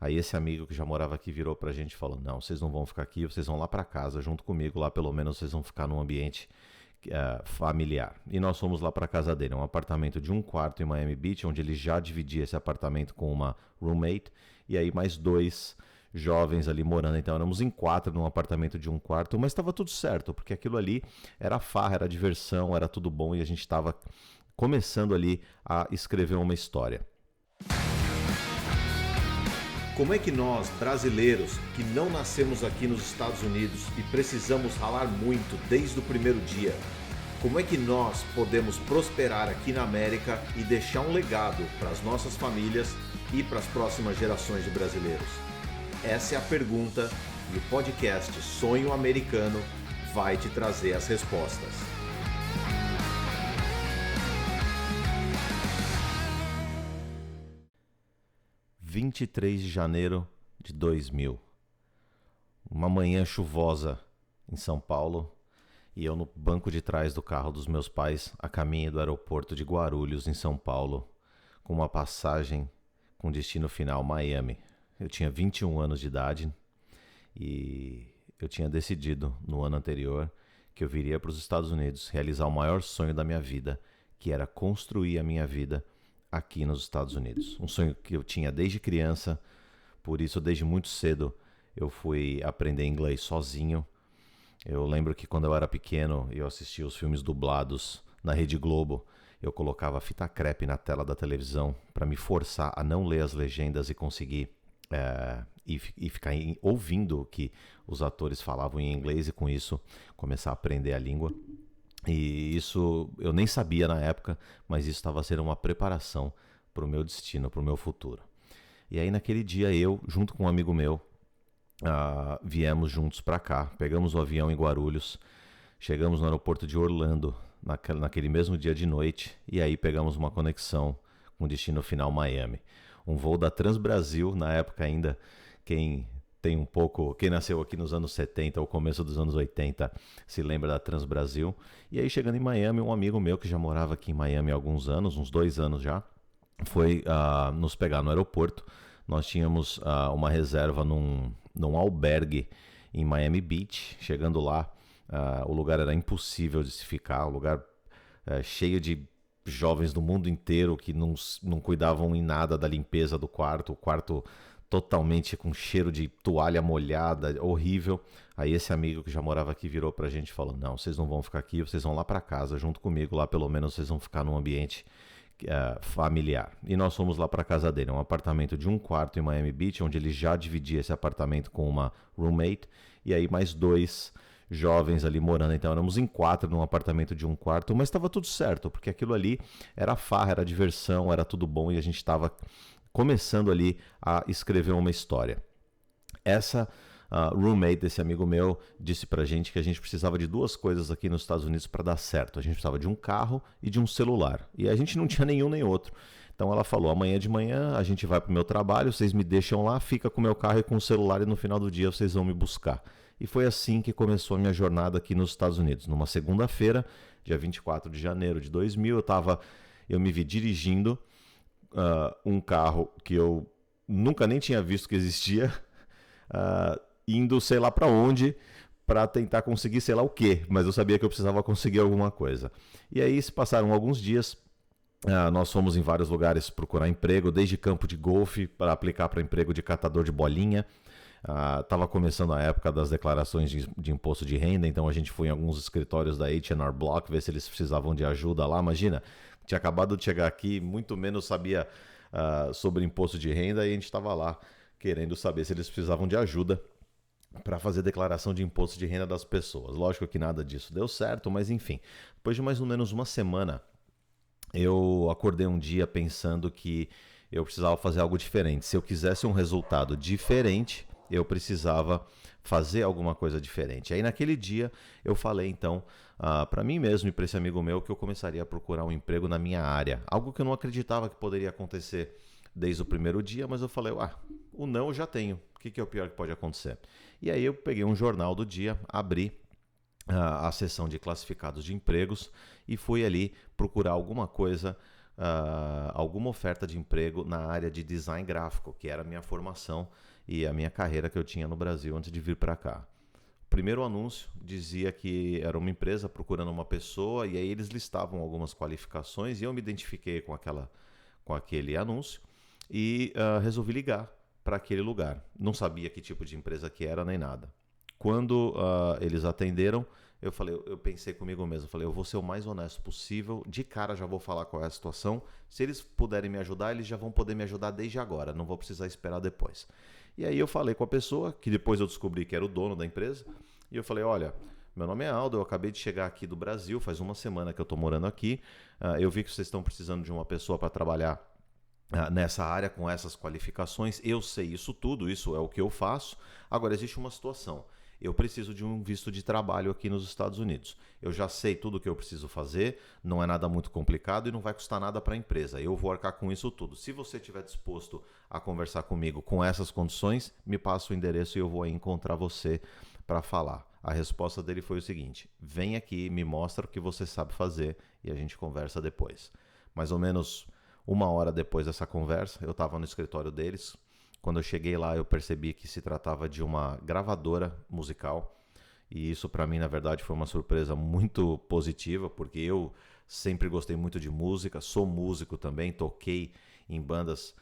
Aí esse amigo que já morava aqui virou pra gente e falou: não, vocês não vão ficar aqui, vocês vão lá pra casa junto comigo, lá pelo menos vocês vão ficar num ambiente familiar. E nós fomos lá pra casa dele, um apartamento de um quarto em Miami Beach, onde ele já dividia esse apartamento com uma roommate, e aí mais dois jovens ali morando. Então éramos em quatro num apartamento de um quarto, mas estava tudo certo, porque aquilo ali era farra, era diversão, era tudo bom e a gente estava começando ali a escrever uma história. Como é que nós, brasileiros, que não nascemos aqui nos Estados Unidos e precisamos ralar muito desde o primeiro dia, como é que nós podemos prosperar aqui na América e deixar um legado para as nossas famílias e para as próximas gerações de brasileiros? Essa é a pergunta e o podcast Sonho Americano vai te trazer as respostas. (23 de janeiro de 2000). Uma manhã chuvosa em São Paulo e eu no banco de trás do carro dos meus pais a caminho do aeroporto de Guarulhos, em São Paulo, com uma passagem com destino final Miami. Eu tinha 21 anos de idade e eu tinha decidido no ano anterior que eu viria para os Estados Unidos realizar o maior sonho da minha vida, que era construir a minha vida aqui nos Estados Unidos. Um sonho que eu tinha desde criança, por isso desde muito cedo eu fui aprender inglês sozinho. Eu lembro que quando eu era pequeno eu assistia os filmes dublados na Rede Globo. Eu colocava fita crepe na tela da televisão para me forçar a não ler as legendas e conseguir e ficar ouvindo o que os atores falavam em inglês e com isso começar a aprender a língua. E isso eu nem sabia na época, mas isso estava sendo uma preparação para o meu destino, para o meu futuro. E aí naquele dia eu, junto com um amigo meu, viemos juntos para cá, pegamos o avião em Guarulhos, chegamos no aeroporto de Orlando naquele mesmo dia de noite e aí pegamos uma conexão com destino final Miami. Um voo da Transbrasil, na época ainda, quem nasceu aqui nos anos 70 ou começo dos anos 80 se lembra da Transbrasil. E aí chegando em Miami, um amigo meu que já morava aqui em Miami há alguns anos, uns 2 anos já, foi nos pegar no aeroporto. Nós tínhamos uma reserva num albergue em Miami Beach. Chegando lá, o lugar era impossível de se ficar, um lugar cheio de jovens do mundo inteiro que não cuidavam em nada da limpeza do quarto, o quarto totalmente com cheiro de toalha molhada, horrível. Aí esse amigo que já morava aqui virou pra gente e falou: não, vocês não vão ficar aqui, vocês vão lá pra casa junto comigo, lá pelo menos vocês vão ficar num ambiente familiar. E nós fomos lá pra casa dele, um apartamento de um quarto em Miami Beach, onde ele já dividia esse apartamento com uma roommate, e aí mais dois jovens ali morando. Então éramos em quatro num apartamento de um quarto, mas estava tudo certo, porque aquilo ali era farra, era diversão, era tudo bom e a gente estava começando ali a escrever uma história. Essa roommate desse amigo meu disse pra gente que a gente precisava de duas coisas aqui nos Estados Unidos para dar certo. A gente precisava de um carro e de um celular. E a gente não tinha nenhum nem outro. Então ela falou: amanhã de manhã a gente vai pro meu trabalho, vocês me deixam lá, fica com o meu carro e com o celular e no final do dia vocês vão me buscar. E foi assim que começou a minha jornada aqui nos Estados Unidos. Numa segunda-feira, dia 24 de janeiro de 2000, eu me vi dirigindo um carro que eu nunca nem tinha visto que existia, indo sei lá para onde, para tentar conseguir sei lá o quê, mas eu sabia que eu precisava conseguir alguma coisa. E aí se passaram alguns dias, nós fomos em vários lugares procurar emprego, desde campo de golfe para aplicar para emprego de catador de bolinha. Estava começando a época das declarações de imposto de renda, então a gente foi em alguns escritórios da H&R Block ver se eles precisavam de ajuda lá. Imagina, tinha acabado de chegar aqui, muito menos sabia sobre imposto de renda, e a gente estava lá querendo saber se eles precisavam de ajuda para fazer declaração de imposto de renda das pessoas. Lógico que nada disso deu certo, mas enfim, depois de mais ou menos uma semana, eu acordei um dia pensando que eu precisava fazer algo diferente. Se eu quisesse um resultado diferente, eu precisava fazer alguma coisa diferente. Aí naquele dia eu falei então para mim mesmo e para esse amigo meu que eu começaria a procurar um emprego na minha área. Algo que eu não acreditava que poderia acontecer desde o primeiro dia, mas eu falei: o não eu já tenho. O que é o pior que pode acontecer? E aí eu peguei um jornal do dia, abri a seção de classificados de empregos e fui ali procurar alguma coisa alguma oferta de emprego na área de design gráfico, que era a minha formação e a minha carreira que eu tinha no Brasil antes de vir para cá. O primeiro anúncio dizia que era uma empresa procurando uma pessoa, e aí eles listavam algumas qualificações e eu me identifiquei com aquele anúncio e resolvi ligar para aquele lugar. Não sabia que tipo de empresa que era nem nada. Quando eles atenderam, eu pensei comigo mesmo, falei, eu vou ser o mais honesto possível, de cara já vou falar qual é a situação, se eles puderem me ajudar, eles já vão poder me ajudar desde agora, não vou precisar esperar depois. E aí eu falei com a pessoa, que depois eu descobri que era o dono da empresa, e eu falei, olha, meu nome é Aldo, eu acabei de chegar aqui do Brasil, faz uma semana que eu estou morando aqui, eu vi que vocês estão precisando de uma pessoa para trabalhar nessa área com essas qualificações, eu sei isso tudo, isso é o que eu faço, agora existe uma situação. Eu preciso de um visto de trabalho aqui nos Estados Unidos. Eu já sei tudo o que eu preciso fazer, não é nada muito complicado e não vai custar nada para a empresa. Eu vou arcar com isso tudo. Se você estiver disposto a conversar comigo com essas condições, me passa o endereço e eu vou aí encontrar você para falar. A resposta dele foi o seguinte: vem aqui, me mostra o que você sabe fazer e a gente conversa depois. Mais ou menos uma hora depois dessa conversa, eu estava no escritório deles. Quando eu cheguei lá, eu percebi que se tratava de uma gravadora musical. E isso para mim, na verdade, foi uma surpresa muito positiva, porque eu sempre gostei muito de música, sou músico também, toquei em bandas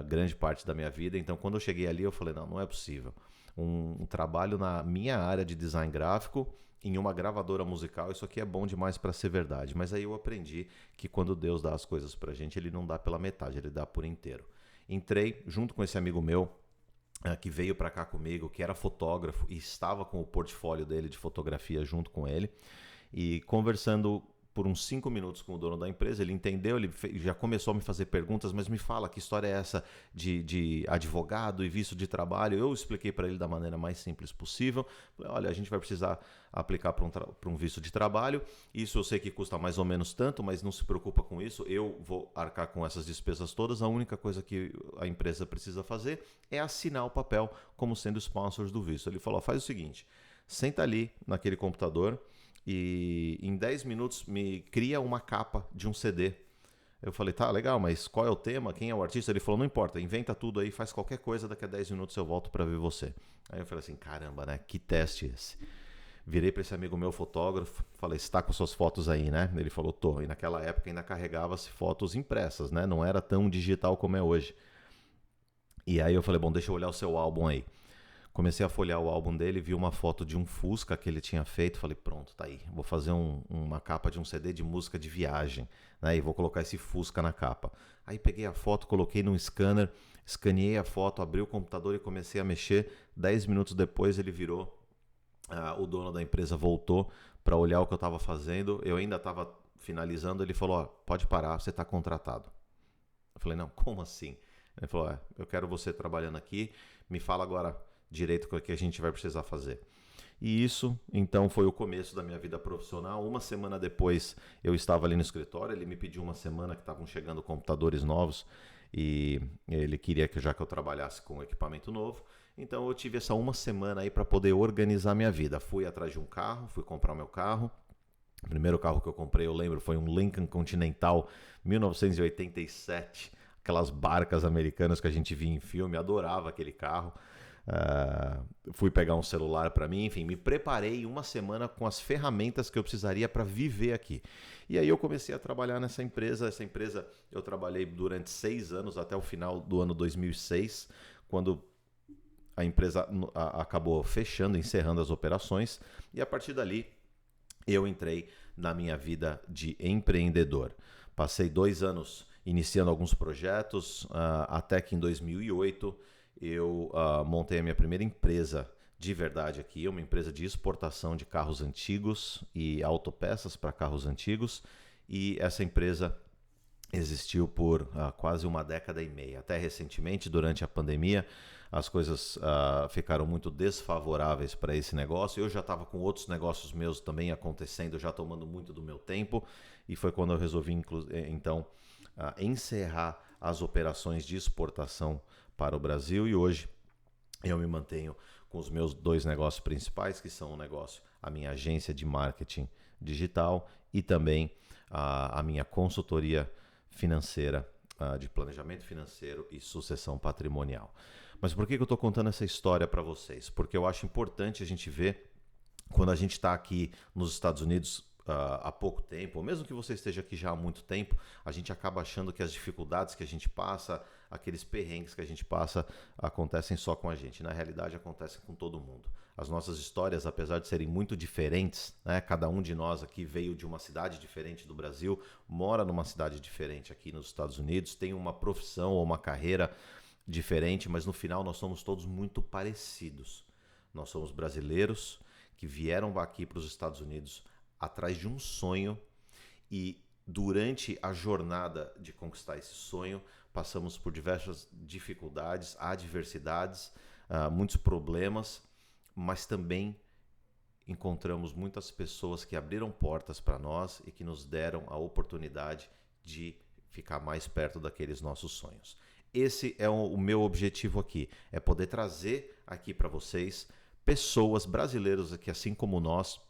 grande parte da minha vida. Então, quando eu cheguei ali, eu falei, não é possível. Um trabalho na minha área de design gráfico, em uma gravadora musical, isso aqui é bom demais para ser verdade. Mas aí eu aprendi que quando Deus dá as coisas pra gente, ele não dá pela metade, ele dá por inteiro. Entrei junto com esse amigo meu que veio para cá comigo, que era fotógrafo e estava com o portfólio dele de fotografia junto com ele, e conversando por uns 5 minutos com o dono da empresa, ele entendeu, ele já começou a me fazer perguntas, mas me fala, que história é essa de advogado e visto de trabalho? Eu expliquei para ele da maneira mais simples possível. Falei, olha, a gente vai precisar aplicar para um visto de trabalho, isso eu sei que custa mais ou menos tanto, mas não se preocupa com isso, eu vou arcar com essas despesas todas, a única coisa que a empresa precisa fazer é assinar o papel como sendo sponsors do visto. Ele falou, faz o seguinte, senta ali naquele computador, e em 10 minutos me cria uma capa de um CD. Eu falei, tá, legal, mas qual é o tema? Quem é o artista? Ele falou, não importa, inventa tudo aí, faz qualquer coisa, daqui a 10 minutos eu volto para ver você. Aí eu falei assim, caramba, né? Que teste esse? Virei para esse amigo meu fotógrafo, falei, você tá com suas fotos aí, né? Ele falou, tô. E naquela época ainda carregava-se fotos impressas, né? Não era tão digital como é hoje. E aí eu falei, bom, deixa eu olhar o seu álbum aí. Comecei a folhear o álbum dele, vi uma foto de um Fusca que ele tinha feito, falei, pronto, tá aí, vou fazer uma capa de um CD de música de viagem, né, e vou colocar esse Fusca na capa. Aí peguei a foto, coloquei num scanner, escaneei a foto, abri o computador e comecei a mexer. 10 minutos depois ele virou, o dono da empresa voltou para olhar o que eu estava fazendo, eu ainda estava finalizando, ele falou, pode parar, você está contratado. Eu falei, não, como assim? Ele falou, eu quero você trabalhando aqui, me fala agora direito o que a gente vai precisar fazer. E isso, então, foi o começo da minha vida profissional. Uma semana depois, eu estava ali no escritório, ele me pediu uma semana que estavam chegando computadores novos e ele queria que já que eu trabalhasse com equipamento novo. Então, eu tive essa uma semana aí para poder organizar minha vida. Fui atrás de um carro, fui comprar o meu carro. O primeiro carro que eu comprei, eu lembro, foi um Lincoln Continental 1987. Aquelas barcas americanas que a gente via em filme, adorava aquele carro. Fui pegar um celular para mim, enfim, me preparei uma semana com as ferramentas que eu precisaria para viver aqui. E aí eu comecei a trabalhar nessa empresa. Essa empresa eu trabalhei durante 6 anos, até o final do ano 2006, quando a empresa acabou fechando, encerrando as operações, e a partir dali eu entrei na minha vida de empreendedor. Passei 2 anos iniciando alguns projetos, até que em 2008 eu montei a minha primeira empresa de verdade aqui, uma empresa de exportação de carros antigos e autopeças para carros antigos, e essa empresa existiu por quase uma década e meia. Até recentemente, durante a pandemia, as coisas ficaram muito desfavoráveis para esse negócio. Eu já estava com outros negócios meus também acontecendo, já tomando muito do meu tempo, e foi quando eu resolvi então encerrar as operações de exportação para o Brasil, e hoje eu me mantenho com os meus 2 negócios principais, que são a minha agência de marketing digital e também a minha consultoria financeira, de planejamento financeiro e sucessão patrimonial. Mas por que eu estou contando essa história para vocês? Porque eu acho importante a gente ver, quando a gente está aqui nos Estados Unidos há pouco tempo, ou mesmo que você esteja aqui já há muito tempo, a gente acaba achando que as dificuldades que a gente passa, aqueles perrengues que a gente passa, acontecem só com a gente. Na realidade, acontecem com todo mundo. As nossas histórias, apesar de serem muito diferentes, né? Cada um de nós aqui veio de uma cidade diferente do Brasil, mora numa cidade diferente aqui nos Estados Unidos, tem uma profissão ou uma carreira diferente, mas no final nós somos todos muito parecidos. Nós somos brasileiros que vieram aqui para os Estados Unidos atrás de um sonho, e durante a jornada de conquistar esse sonho passamos por diversas dificuldades, adversidades, muitos problemas, mas também encontramos muitas pessoas que abriram portas para nós e que nos deram a oportunidade de ficar mais perto daqueles nossos sonhos. Esse é o meu objetivo aqui, é poder trazer aqui para vocês pessoas brasileiras que, assim como nós,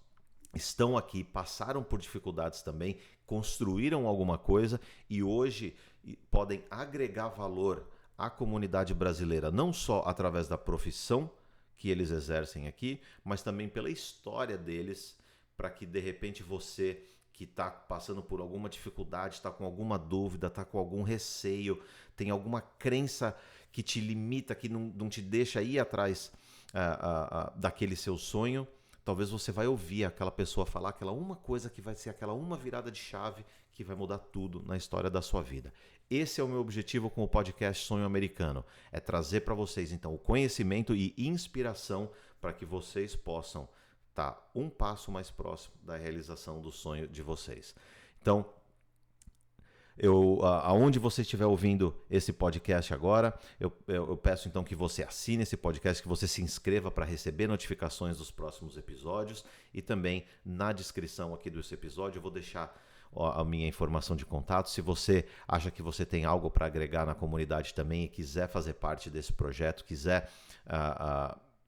estão aqui, passaram por dificuldades também, construíram alguma coisa e hoje podem agregar valor à comunidade brasileira, não só através da profissão que eles exercem aqui, mas também pela história deles, para que de repente você que está passando por alguma dificuldade, está com alguma dúvida, está com algum receio, tem alguma crença que te limita, que não te deixa ir atrás daquele seu sonho, talvez você vai ouvir aquela pessoa falar aquela uma coisa que vai ser aquela uma virada de chave que vai mudar tudo na história da sua vida. Esse é o meu objetivo com o podcast Sonho Americano, é trazer para vocês então o conhecimento e inspiração para que vocês possam estar um passo mais próximo da realização do sonho de vocês. Então, aonde você estiver ouvindo esse podcast agora, eu peço então que você assine esse podcast, que você se inscreva para receber notificações dos próximos episódios, e também na descrição aqui desse episódio eu vou deixar a minha informação de contato. Se você acha que você tem algo para agregar na comunidade também e quiser fazer parte desse projeto, quiser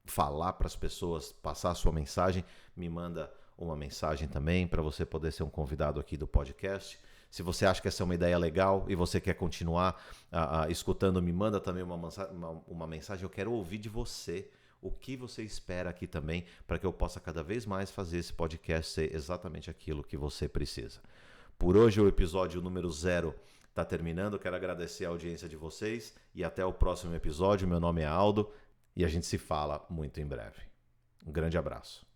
falar para as pessoas, passar a sua mensagem, me manda uma mensagem também para você poder ser um convidado aqui do podcast. Se você acha que essa é uma ideia legal e você quer continuar escutando, me manda também uma mensagem. Eu quero ouvir de você o que você espera aqui também, para que eu possa cada vez mais fazer esse podcast ser exatamente aquilo que você precisa. Por hoje o episódio número 0 está terminando. Quero agradecer a audiência de vocês e até o próximo episódio. Meu nome é Aldo e a gente se fala muito em breve. Um grande abraço.